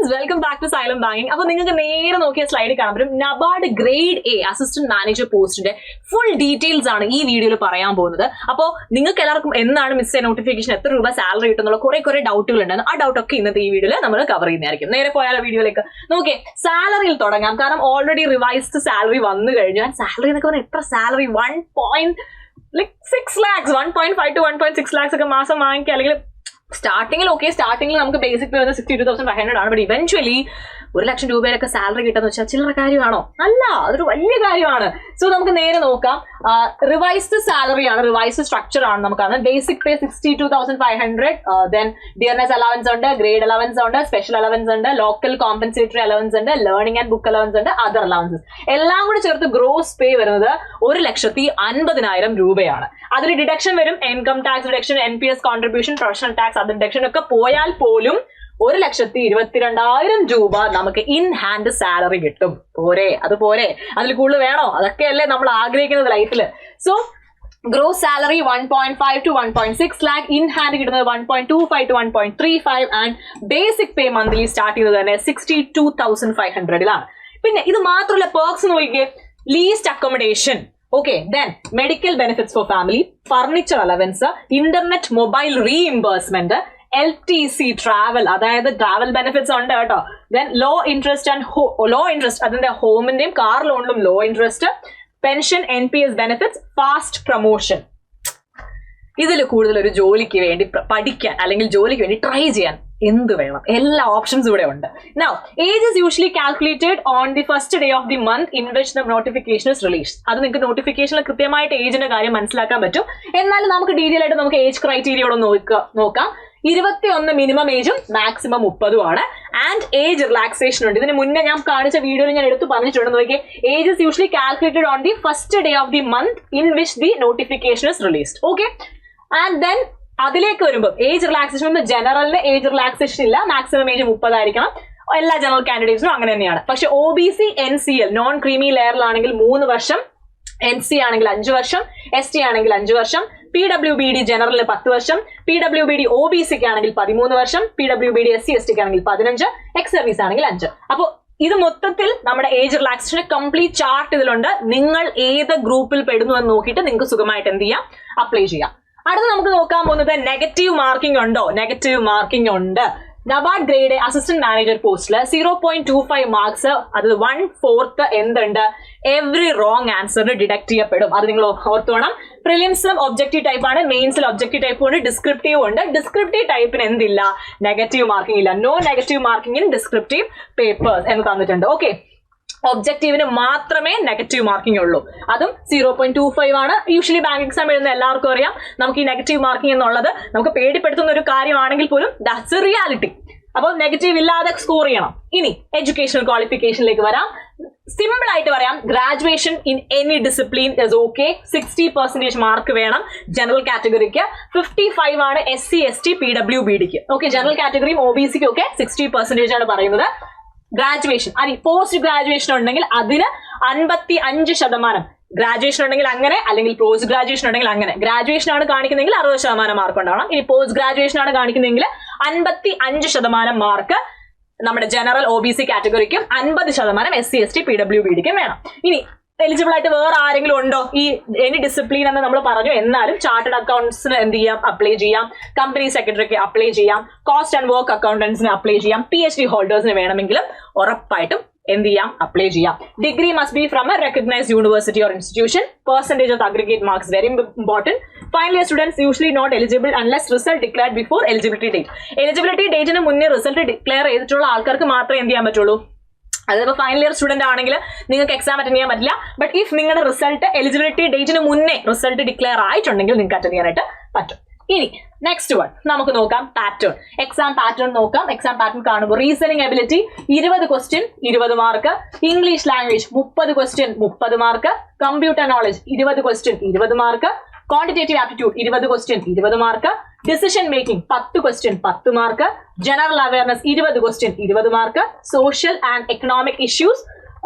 students, welcome back to Silent Banking. അപ്പോൾ നിങ്ങൾക്ക് നേരെ നോക്കിയ സ്ലൈഡിൽ കാണാൻ പറ്റും NABARD grade A assistant manager പോസ്റ്റിന്റെ ഫുൾ ഡീറ്റെയിൽസ് ആണ് ഈ വീഡിയോയിൽ പറയാൻ പോകുന്നത്. അപ്പോൾ നിങ്ങൾക്ക് എല്ലാവർക്കും എന്നാണ് മിസ് നോട്ടിഫിക്കേഷൻ എത്ര രൂപ സാലറി കിട്ടുന്നുള്ള കുറെ ഡൗട്ടുകൾ ഉണ്ടായിരുന്നു. ആ ഡൗട്ട് ഒക്കെ ഇന്നത്തെ ഈ വീഡിയോയിൽ നമ്മൾ കവർ ചെയ്യുന്നതായിരിക്കും. നേരെ പോയാലോ വീഡിയോയിലേക്ക്. നോക്കിയേ, സാലറിയിൽ തുടങ്ങാം. കാരണം ഓൾറെഡി റിവൈസ്ഡ് സാലറി വന്നു കഴിഞ്ഞാൽ സാലറി എന്നൊക്കെ പറഞ്ഞാൽ എത്ര സാലറി 1.6 lakhs 1.5 to 1.6 lakhs ഒക്കെ മാസം വാങ്ങിക്കുക. അല്ലെങ്കിൽ സ്റ്റാർട്ടിങ്ങിൽ സ്റ്റാർട്ടിങ്ങിൽ നമുക്ക് ബേസിക് വരുന്നത് 62,500 ആണ്. ബട്ട് ഇവൻച്വലി 1,00,000 രൂപയിലൊക്കെ സാലറി കിട്ടുന്ന വെച്ചാൽ ചില്ലറ കാര്യമാണോ? അല്ല, അതൊരു വലിയ കാര്യമാണ്. സോ നമുക്ക് നേരെ നോക്കാം. റിവൈസ്ഡ് സാലറി ആണ്, റിവൈസ്ഡ് സ്ട്രക്ചർ ആണ്. നമുക്ക് basic pay 62,500, then dearness allowance ഉണ്ട്, ഗ്രേഡ് അലവൻസ് ഉണ്ട്, സ്പെഷ്യൽ അലവൻസ് ഉണ്ട്, ലോക്കൽ കോമ്പൻസേറ്ററി അലവൻസ് ഉണ്ട്, ലേണിംഗ് ആൻഡ് ബുക്ക് അലവൻസ് ഉണ്ട്, അതർ അലവൻസസ് എല്ലാം കൂടി ചേർത്ത് ഗ്രോസ് പേ വരുന്നത് 1,50,000 രൂപയാണ്. അതിൽ ഡിഡക്ഷൻ വരും, income tax deduction, NPS contribution, professional tax, അത് ഡിഡക്ഷൻ ഒക്കെ പോയാൽ പോലും 1,22,000 രൂപ നമുക്ക് ഇൻ ഹാൻഡ് സാലറി കിട്ടും. പോരെ? അത് പോരെ? അതിൽ കൂടുതൽ വേണോ? അതൊക്കെയല്ലേ നമ്മൾ ആഗ്രഹിക്കുന്നത് ലൈഫിൽ. So gross salary 1.5 to 1.6 lakh, in hand കിട്ടുന്നത് 1.25 to 1.35, and basic pay monthly start ചെയ്യുന്നത് തന്നെ 62,500 പിന്നെ ഇത് മാത്രമല്ല, പെർക്സ് നോക്കിക്കേ. Least accommodation, okay, then medical benefits for family, furniture allowance, internet mobile reimbursement, LTC travel, അതായത് ട്രാവൽ ബെനിഫിറ്റ്സ് ഉണ്ട് കേട്ടോ. ദെൻ ലോ ഇൻട്രസ്റ്റ് അതിന്റെ ഹോമിന്റെയും കാർ ലോണിലും low interest, pension, NPS benefits, fast promotion. ഇതിൽ കൂടുതൽ ഒരു ജോലിക്ക് വേണ്ടി പഠിക്കാൻ അല്ലെങ്കിൽ ജോലിക്ക് വേണ്ടി ട്രൈ ചെയ്യാൻ എന്ത് വേണം? എല്ലാ ഓപ്ഷൻസ് ഇവിടെ ഉണ്ട്. Now, age is usually calculated on the first day of the month in which the notification is released. അത് നിങ്ങൾക്ക് നോട്ടിഫിക്കേഷനിൽ കൃത്യമായിട്ട് ഏജിന്റെ കാര്യം മനസ്സിലാക്കാൻ പറ്റും. എന്നാൽ നമുക്ക് ഡീറ്റെയിൽ ആയിട്ട് നമുക്ക് ഏജ് ക്രൈറ്റീരിയ നോക്കാം. 21 മിനിമം ഏജും മാക്സിമം 30 ആണ്. ആൻഡ് ഏജ് റിലാക്സേഷൻ ഉണ്ട്. ഇതിന് മുന്നേ ഞാൻ കാണിച്ച വീഡിയോയിൽ ഞാൻ എടുത്ത് പറഞ്ഞിട്ടുണ്ട്. നോക്കിയേ, age is usually calculated on the first day of the month in which the notification is released. Okay, and then അതിലേക്ക് വരുമ്പോൾ ഏജ് റിലാക്സേഷൻ, ജനറലിന് ഏജ് റിലാക്സേഷൻ ഇല്ല, മാക്സിമം ഏജ് 30 ആയിരിക്കണം. എല്ലാ ജനറൽ കാൻഡിഡേറ്റ്സിനും അങ്ങനെ തന്നെയാണ്. പക്ഷെ OBC NCL നോൺ ക്രീമി ലെയറിലാണെങ്കിൽ 3 വർഷം, NC ആണെങ്കിൽ 5 വർഷം, ST ആണെങ്കിൽ 5 വർഷം, PWBD ജനറലിന് 10 വർഷം, PWBD OBCക്ക് ആണെങ്കിൽ 13 വർഷം, PWBD SC STക്ക് ആണെങ്കിൽ 15, എക്സ് സർവീസ് ആണെങ്കിൽ 5. അപ്പോൾ ഇത് മൊത്തത്തിൽ നമ്മുടെ ഏജ് റിലാക്സേഷൻ കംപ്ലീറ്റ് ചാർട്ട് ഇതിലുണ്ട്. നിങ്ങൾ ഏത് ഗ്രൂപ്പിൽ പെടുന്നു എന്ന് നോക്കിയിട്ട് നിങ്ങൾക്ക് സുഖമായിട്ട് എന്ത് ചെയ്യാം? അപ്ലൈ ചെയ്യാം. അടുത്ത നമുക്ക് നോക്കാൻ പോകുന്നത് നെഗറ്റീവ് മാർക്കിംഗ് ഉണ്ടോ? നെഗറ്റീവ് മാർക്കിംഗ് ഉണ്ട്. നബാർഡ് ഗ്രേഡ് അസിസ്റ്റന്റ് മാനേജർ പോസ്റ്റില് 0.25 മാർക്സ്, അത് 1/4 എന്തുണ്ട്? എവറി റോങ് ആൻസറിന് ഡിഡക്ട് ചെയ്യപ്പെടും. അത് നിങ്ങൾ ഓർത്തോണം. പ്രിലിംസിലും ഒബ്ജക്റ്റീവ് ടൈപ്പ് ആണ്, മെയിൻസിൽ ഒബ്ജക്റ്റീവ് ടൈപ്പ് ഉണ്ട്, ഡിസ്ക്രിപ്റ്റീവ് ഉണ്ട്. ഡിസ്ക്രിപ്റ്റീവ് ടൈപ്പിന് എന്തില്ല? നെഗറ്റീവ് മാർക്കിംഗ് ഇല്ല. No negative marking in descriptive papers എന്ന് തന്നിട്ടുണ്ട്. ഓക്കെ, ഒബ്ജക്റ്റീവിന് മാത്രമേ നെഗറ്റീവ് മാർക്കിംഗ് ഉള്ളൂ. അതും 0.25 ആണ്. യൂഷ്വലി ബാങ്ക് എക്സാം എഴുതുന്ന എല്ലാവർക്കും അറിയാം, നമുക്ക് ഈ നെഗറ്റീവ് മാർക്കിംഗ് എന്നുള്ളത് നമുക്ക് പേടിപ്പെടുത്തുന്ന ഒരു കാര്യമാണെങ്കിൽ പോലും ദാറ്റ്സ് എ റിയാലിറ്റി. അപ്പോൾ നെഗറ്റീവ് ഇല്ലാതെ സ്കോർ ചെയ്യണം. ഇനി എഡ്യൂക്കേഷണൽ ക്വാളിഫിക്കേഷനിലേക്ക് വരാം. സിമ്പിൾ ആയിട്ട് പറയാം, graduation in any discipline is okay. 60% mark വേണം ജനറൽ കാറ്റഗറിക്ക്. 55 ആണ് SC ST PWBDക്ക്. ഓക്കെ, ജനറൽ കാറ്റഗറിയും OBCക്കും ഒക്കെ 60% ആണ് പറയുന്നത്. ഗ്രാജുവേഷൻ, പോസ്റ്റ് ഗ്രാജുവേഷൻ ഉണ്ടെങ്കിൽ അതിന് 55%. ഗ്രാജുവേഷൻ ഉണ്ടെങ്കിൽ അങ്ങനെ, അല്ലെങ്കിൽ പോസ്റ്റ് ഗ്രാജുവേഷൻ ഉണ്ടെങ്കിൽ അങ്ങനെ. ഗ്രാജുവേഷൻ ആണ് കാണിക്കുന്നതെങ്കിൽ 60% മാർക്ക് ഉണ്ടാവണം. ഇനി പോസ്റ്റ് ഗ്രാജുവേഷൻ ആണ് കാണിക്കുന്നതെങ്കിൽ 55% മാർക്ക് നമ്മുടെ ജനറൽ OBC കാറ്റഗറിക്കും 50% SC ST PWBDക്കും വേണം. ഇനി എലിജിബിൾ ആയിട്ട് വേറെ ആരെങ്കിലും ഉണ്ടോ? ഈ എനി ഡിസിപ്ലിൻ എന്ന് നമ്മൾ പറഞ്ഞു. എന്നാലും ചാർട്ടേഡ് അക്കൗണ്ട്സിന് എന്ത് ചെയ്യാം? അപ്ലൈ ചെയ്യാം. കമ്പനി സെക്രട്ടറിക്ക് അപ്ലൈ ചെയ്യാം. കോസ്റ്റ് ആൻഡ് വർക്ക് അക്കൗണ്ടൻസിന് അപ്ലൈ ചെയ്യാം. PhD ഹോൾഡേഴ്സിന് വേണമെങ്കിലും ഉറപ്പായിട്ടും എന്ത് ചെയ്യാം? അപ്ലൈ ചെയ്യാം. Degree must be from a recognised university or institution. Percentage of aggregate marks very important. Final year students usually not eligible unless result declared before eligibility date. Eligibility ഡേറ്റിന് മുന്നേ result declare ചെയ്തിട്ടുള്ള ആൾക്കാർക്ക് മാത്രമേ എന്ത് ചെയ്യാൻ പറ്റുള്ളൂ? അതിപ്പോൾ ഫൈനൽ ഇയർ സ്റ്റുഡന്റ് ആണെങ്കിൽ നിങ്ങൾക്ക് എക്സാം അറ്റൻഡ് ചെയ്യാൻ പറ്റില്ല. ബട്ട് ഇഫ് നിങ്ങളുടെ റിസൾട്ട് എലിജിബിലിറ്റി ഡേറ്റിന് മുന്നേ റിസൾട്ട് ഡിക്ലെയർ ആയിട്ടുണ്ടെങ്കിൽ നിങ്ങൾക്ക് അറ്റൻഡ് ചെയ്യാനായിട്ട് പറ്റും. ഇനി നെക്സ്റ്റ് വൺ നമുക്ക് നോക്കാം, പാറ്റേൺ. എക്സാം പാറ്റേൺ നോക്കാം. എക്സാം പാറ്റേൺ കാണുമ്പോൾ reasoning ability 20 question 20 mark, English language 30 question 30 mark, computer knowledge 20 question 20 mark, quantitative aptitude 20 question 20 mark, decision making 10 question 10 mark, general awareness 20 question 20 mark, social and economic issues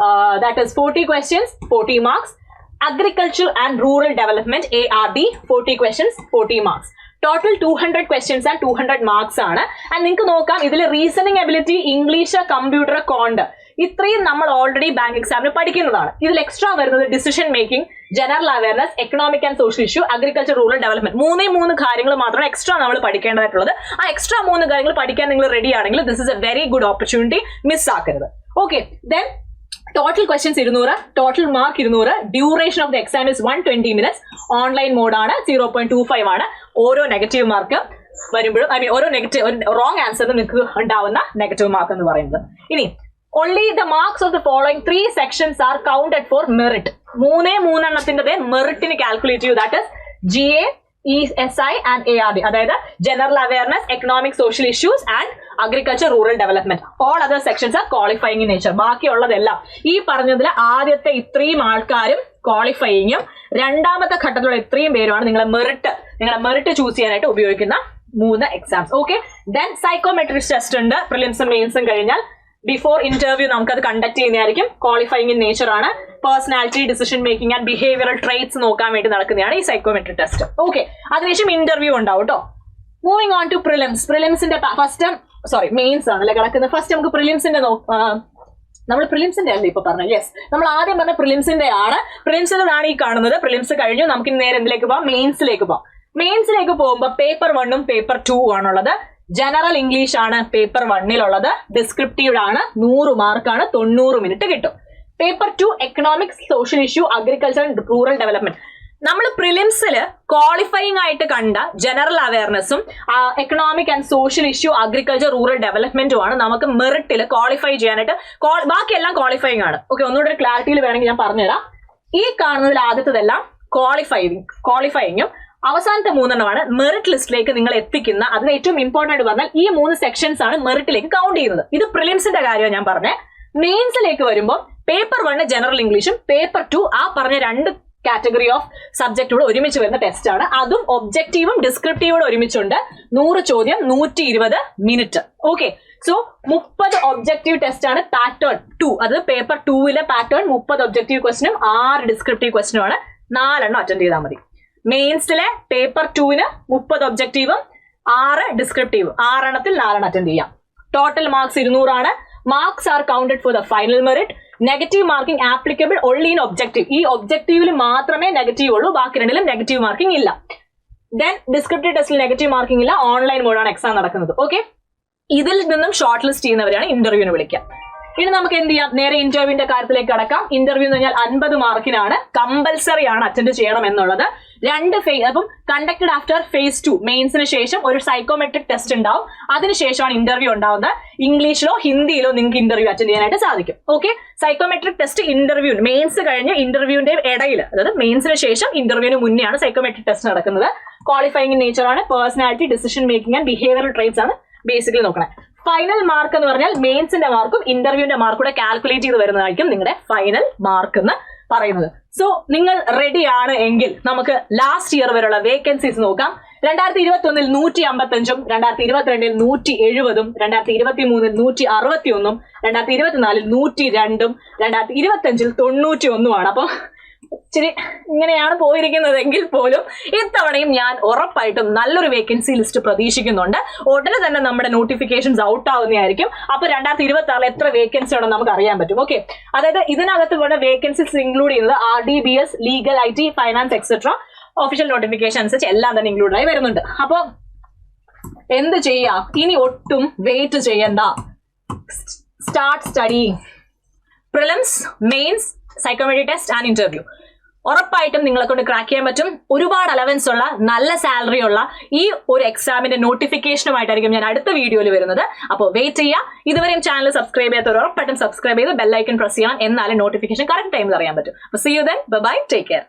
that is 40 questions 40 marks, agriculture and rural development ARD 40 questions 40 marks. Total 200 questions and 200 marks ആണ്. And നിങ്ങൾക്ക് നോക്കാം ഇതിൽ reasoning ability, English, computer, കോണ്ട് ഇത്രയും നമ്മൾ already bank എക്സാമിന് പഠിക്കുന്നതാണ്. ഇതിൽ extra വരുന്നത് decision making, general awareness, economic and social issue, agriculture, rural development, മൂന്ന് കാര്യങ്ങൾ മാത്രമാണ് എക്സ്ട്രാ നമ്മൾ പഠിക്കേണ്ടതായിട്ടുള്ളത്. ആ എക്സ്ട്രാ 3 കാര്യങ്ങൾ പഠിക്കാൻ നിങ്ങൾ റെഡി ആണെങ്കിൽ this is a very good opportunity, miss ആക്കരുത്. Okay, then total questions 200, total mark 200, duration of the exam is 120 minutes, online മോഡാണ്, 0.25 ആണ്. ഓരോ നെഗറ്റീവ് മാർക്ക് വരുമ്പോഴും ഓരോ നെഗറ്റീവ് റോങ് ആൻസറിന് നിങ്ങൾക്ക് ഉണ്ടാവുന്ന നെഗറ്റീവ് മാർക്ക് എന്ന് പറയുന്നത്. ഇനി only the marks of the following 3 sections are counted for merit. 3 മെറിറ്റിന് calculate ചെയ്യൂ. That is GA, ESI and ARD. അതായത് general awareness, economic, social issues and agriculture, rural development. All other sections R qualifying in nature. ബാക്കിയുള്ളതെല്ലാം ഈ പറഞ്ഞതിൽ ആദ്യത്തെ ഇത്രയും ആൾക്കാരും ക്വാളിഫയിങ്ങും രണ്ടാമത്തെ ഘട്ടത്തിലുള്ള ഇത്രയും പേരുമാണ് നിങ്ങളെ മെറിറ്റ് ചൂസ് ചെയ്യാനായിട്ട് ഉപയോഗിക്കുന്ന 3 exams. Okay, then psychometric test ഉണ്ട്. പ്രിലിംസും മെയിൻസും കഴിഞ്ഞാൽ ബിഫോർ ഇന്റർവ്യൂ നമുക്കത് കണ്ടക്ട് ചെയ്യുന്നതായിരിക്കും. ക്വാളിഫയിങ് ഇൻ നേച്ചർ ആണ്. Personality, decision making and behavioural traits നോക്കാൻ വേണ്ടി നടക്കുന്നതാണ് ഈ സൈക്കോമെട്രിക് ടെസ്റ്റ്. ഓക്കെ, അതിനുശേഷം ഇന്റർവ്യൂ ഉണ്ടാവും കേട്ടോ. Moving on to prelims. പ്രിലിംസിന്റെ മെയിൻസ് ആണല്ലേ കിടക്കുന്നത്. ഫസ്റ്റ് നമുക്ക് പ്രിലിംസിന്റെ നമ്മൾ പ്രിലിംസിന്റെ അല്ലേ ഇപ്പൊ പറഞ്ഞത്? യെസ്, നമ്മൾ ആദ്യം പറഞ്ഞ പ്രിലിംസിന്റെ ആണ്. പ്രിലിംസിന്റെതാണ് ഈ കാണുന്നത്. പ്രിലിംസ് കഴിഞ്ഞു. നമുക്ക് നേരെ എന്തിലേക്ക് പോവാം? മെയിൻസിലേക്ക് പോവാം. മെയിൻസിലേക്ക് പോകുമ്പോൾ പേപ്പർ 1ഉം പേപ്പർ 2 ആണുള്ളത്. ജനറൽ ഇംഗ്ലീഷ് ആണ് പേപ്പർ 1ലുള്ളത്. ഡിസ്ക്രിപ്റ്റീവ് ആണ്, 100 മാർക്കാണ്, 90 മിനിറ്റ് കിട്ടും. Paper 2 economics, social issue, agriculture and rural development. നമ്മൾ പ്രിലിംസിൽ ക്വാളിഫയിങ് ആയിട്ട് കണ്ട ജനറൽ അവയർനെസ്സും economic and social issue, agriculture, rural ഡെവലപ്മെന്റും ആണ് നമുക്ക് മെറിറ്റിൽ ക്വാളിഫൈ ചെയ്യാനായിട്ട്. ബാക്കിയെല്ലാം ക്വാളിഫയിങ് ആണ്. ഓക്കെ, ഒന്നുകൂടെ ഒരു ക്ലാരിറ്റിയിൽ വേണമെങ്കിൽ ഞാൻ പറഞ്ഞുതരാം. ഈ കാണുന്നതിൽ ആദ്യത്തേതെല്ലാം ക്വാളിഫയിങ്ങും അവസാനത്തെ 3 മെറിറ്റ് ലിസ്റ്റിലേക്ക് നിങ്ങൾ എത്തിക്കുന്ന. അതിന് ഏറ്റവും ഇമ്പോർട്ടന്റ് പറഞ്ഞാൽ ഈ 3 സെക്ഷൻസ് ആണ് മെറിറ്റിലേക്ക് കൗണ്ട് ചെയ്യുന്നത്. ഇത് പ്രിലിംസിന്റെ കാര്യമാണ് ഞാൻ പറഞ്ഞത്. മെയിൻസിലേക്ക് വരുമ്പോൾ പേപ്പർ 1 ജനറൽ ഇംഗ്ലീഷും പേപ്പർ 2 ആ പറഞ്ഞ 2 കാറ്റഗറി ഓഫ് സബ്ജക്റ്റോട് ഒരുമിച്ച് വരുന്ന ടെസ്റ്റ് ആണ്. അതും ഒബ്ജക്റ്റീവും ഡിസ്ക്രിപ്റ്റീവോട് ഒരുമിച്ചുണ്ട്. 100 ചോദ്യം, 120 minute. Okay, so 30 objective test ആണ് പാറ്റേൺ 2. അത് പേപ്പർ 2ലെ പാറ്റേൺ 30 ഒബ്ജക്റ്റീവ് ക്വസ്റ്റിനും 6 ഡിസ്ക്രിപ്റ്റീവ് ക്വസ്റ്റിനും ആണ്. 4 അറ്റൻഡ് ചെയ്താൽ മതി. മെയിൻസിലെ പേപ്പർ 2ന് 30 ഒബ്ജക്റ്റീവും 6 ഡിസ്ക്രിപ്റ്റീവും, 6 4 അറ്റൻഡ് ചെയ്യാം. ടോട്ടൽ മാർക്സ് 200 ആണ്. Marks are counted for the final merit. Negative marking applicable only in objective. ഈ ഒബ്ജക്റ്റീവിൽ മാത്രമേ നെഗറ്റീവ് ഉള്ളൂ, ബാക്കി 2ലും നെഗറ്റീവ് മാർക്കിംഗ് ഇല്ല. ദെൻ ഡിസ്ക്രിപ്റ്റീവ് ടെസ്റ്റിൽ നെഗറ്റീവ് മാർക്കിംഗ് ഇല്ല. ഓൺലൈൻ മോഡാണ് എക്സാം നടക്കുന്നത്. ഓക്കെ, ഇതിൽ നിന്നും ഷോർട്ട് ലിസ്റ്റ് ചെയ്യുന്നവരാണ് ഇന്റർവ്യൂവിന് വിളിക്കുക. ഇനി നമുക്ക് എന്ത് ചെയ്യാം? നേരെ ഇന്റർവ്യൂവിന്റെ കാര്യത്തിലേക്ക് കടക്കാം. ഇന്റർവ്യൂ എന്ന് പറഞ്ഞാൽ 50 മാർക്കിനാണ്. കമ്പൽസറി ആണ് അറ്റൻഡ് ചെയ്യണം എന്നുള്ളത്. 2 ഫേസ്. അപ്പം കണ്ടക്ടഡ് ആഫ്റ്റർ ഫേസ് 2 മെയിൻസിന് ശേഷം ഒരു സൈക്കോമെട്രിക് ടെസ്റ്റ് ഉണ്ടാവും. അതിനുശേഷമാണ് ഇന്റർവ്യൂ ഉണ്ടാവുന്നത്. ഇംഗ്ലീഷിലോ ഹിന്ദിയിലോ നിങ്ങൾക്ക് ഇന്റർവ്യൂ അറ്റൻഡ് ചെയ്യാനായിട്ട് സാധിക്കും. Okay, psychometric test interview mains കഴിഞ്ഞ് ഇന്റർവ്യൂവിന്റെ ഇടയിൽ, അതായത് മെയിൻസിന് ശേഷം ഇന്റർവ്യൂവിന് മുന്നെയാണ് സൈക്കോമെട്രിക് ടെസ്റ്റ് നടക്കുന്നത്. ക്വാളിഫയിങ് ഇൻ നേച്ചർ ആണ്. Personality, decision making and behavioural traits ആണ് ബേസിക്കലി നോക്കണേ. ഫൈനൽ മാർക്ക് എന്ന് പറഞ്ഞാൽ മെയിൻസിന്റെ മാർക്കും ഇന്റർവ്യൂവിന്റെ മാർക്കും കൂടെ കാൽക്കുലേറ്റ് ചെയ്ത് വരുന്നതായിരിക്കും നിങ്ങളുടെ ഫൈനൽ മാർക്ക് എന്ന് പറയുന്നത്. സോ നിങ്ങൾ റെഡി ആണ് എങ്കിൽ നമുക്ക് ലാസ്റ്റ് ഇയർ വരെയുള്ള വേക്കൻസീസ് നോക്കാം. 2021 155, 2022 170, 2023 161, 2024 102, 2025 91. അപ്പൊ ഇച്ചിരി ഇങ്ങനെയാണ് പോയിരിക്കുന്നതെങ്കിൽ പോലും ഇത്തവണയും ഞാൻ ഉറപ്പായിട്ടും നല്ലൊരു വേക്കൻസി ലിസ്റ്റ് പ്രതീക്ഷിക്കുന്നുണ്ട്. ഉടനെ തന്നെ നമ്മുടെ നോട്ടിഫിക്കേഷൻസ് ഔട്ട് ആവുന്നതായിരിക്കും. അപ്പൊ 2026 എത്ര വേക്കൻസി ഉണ്ടെന്ന് നമുക്ക് അറിയാൻ പറ്റും. ഓക്കെ, അതായത് ഇതിനകത്ത് വേണ്ട വേക്കൻസീസ് ഇൻക്ലൂഡ് ചെയ്യുന്നത് RDBS, legal, IT, finance etcetera official notification അനുസരിച്ച് എല്ലാം തന്നെ ഇൻക്ലൂഡ് ആയി വരുന്നുണ്ട്. അപ്പൊ എന്ത് ചെയ്യാം? ഇനി ഒട്ടും വെയിറ്റ് ചെയ്യണ്ട. Start studying. Prelims, mains, psychometric test and interview ഉറപ്പായിട്ടും നിങ്ങളെ കൊണ്ട് ക്രാക്ക് ചെയ്യാൻ പറ്റും. ഒരുപാട് അലവൻസ് ഉള്ള, നല്ല സാലറി ഉള്ള ഈ ഒരു എക്സാമിന്റെ നോട്ടിഫിക്കേഷനുമായിട്ടായിരിക്കും ഞാൻ അടുത്ത വീഡിയോയിൽ വരുന്നത്. അപ്പോൾ വെയിറ്റ് ചെയ്യുക. ഇതുവരെയും ചാനൽ സബ്സ്ക്രൈബ് ചെയ്യാത്തവർ ഉറപ്പായിട്ടും സബ്സ്ക്രൈബ് ചെയ്ത് ബെല്ലൈക്കൺ പ്രസ് ചെയ്യണം. എന്നാലും നോട്ടിഫിക്കേഷൻ കറക്റ്റ് ടൈമിൽ അറിയാൻ പറ്റും. അപ്പോൾ see you then. Bye, take care.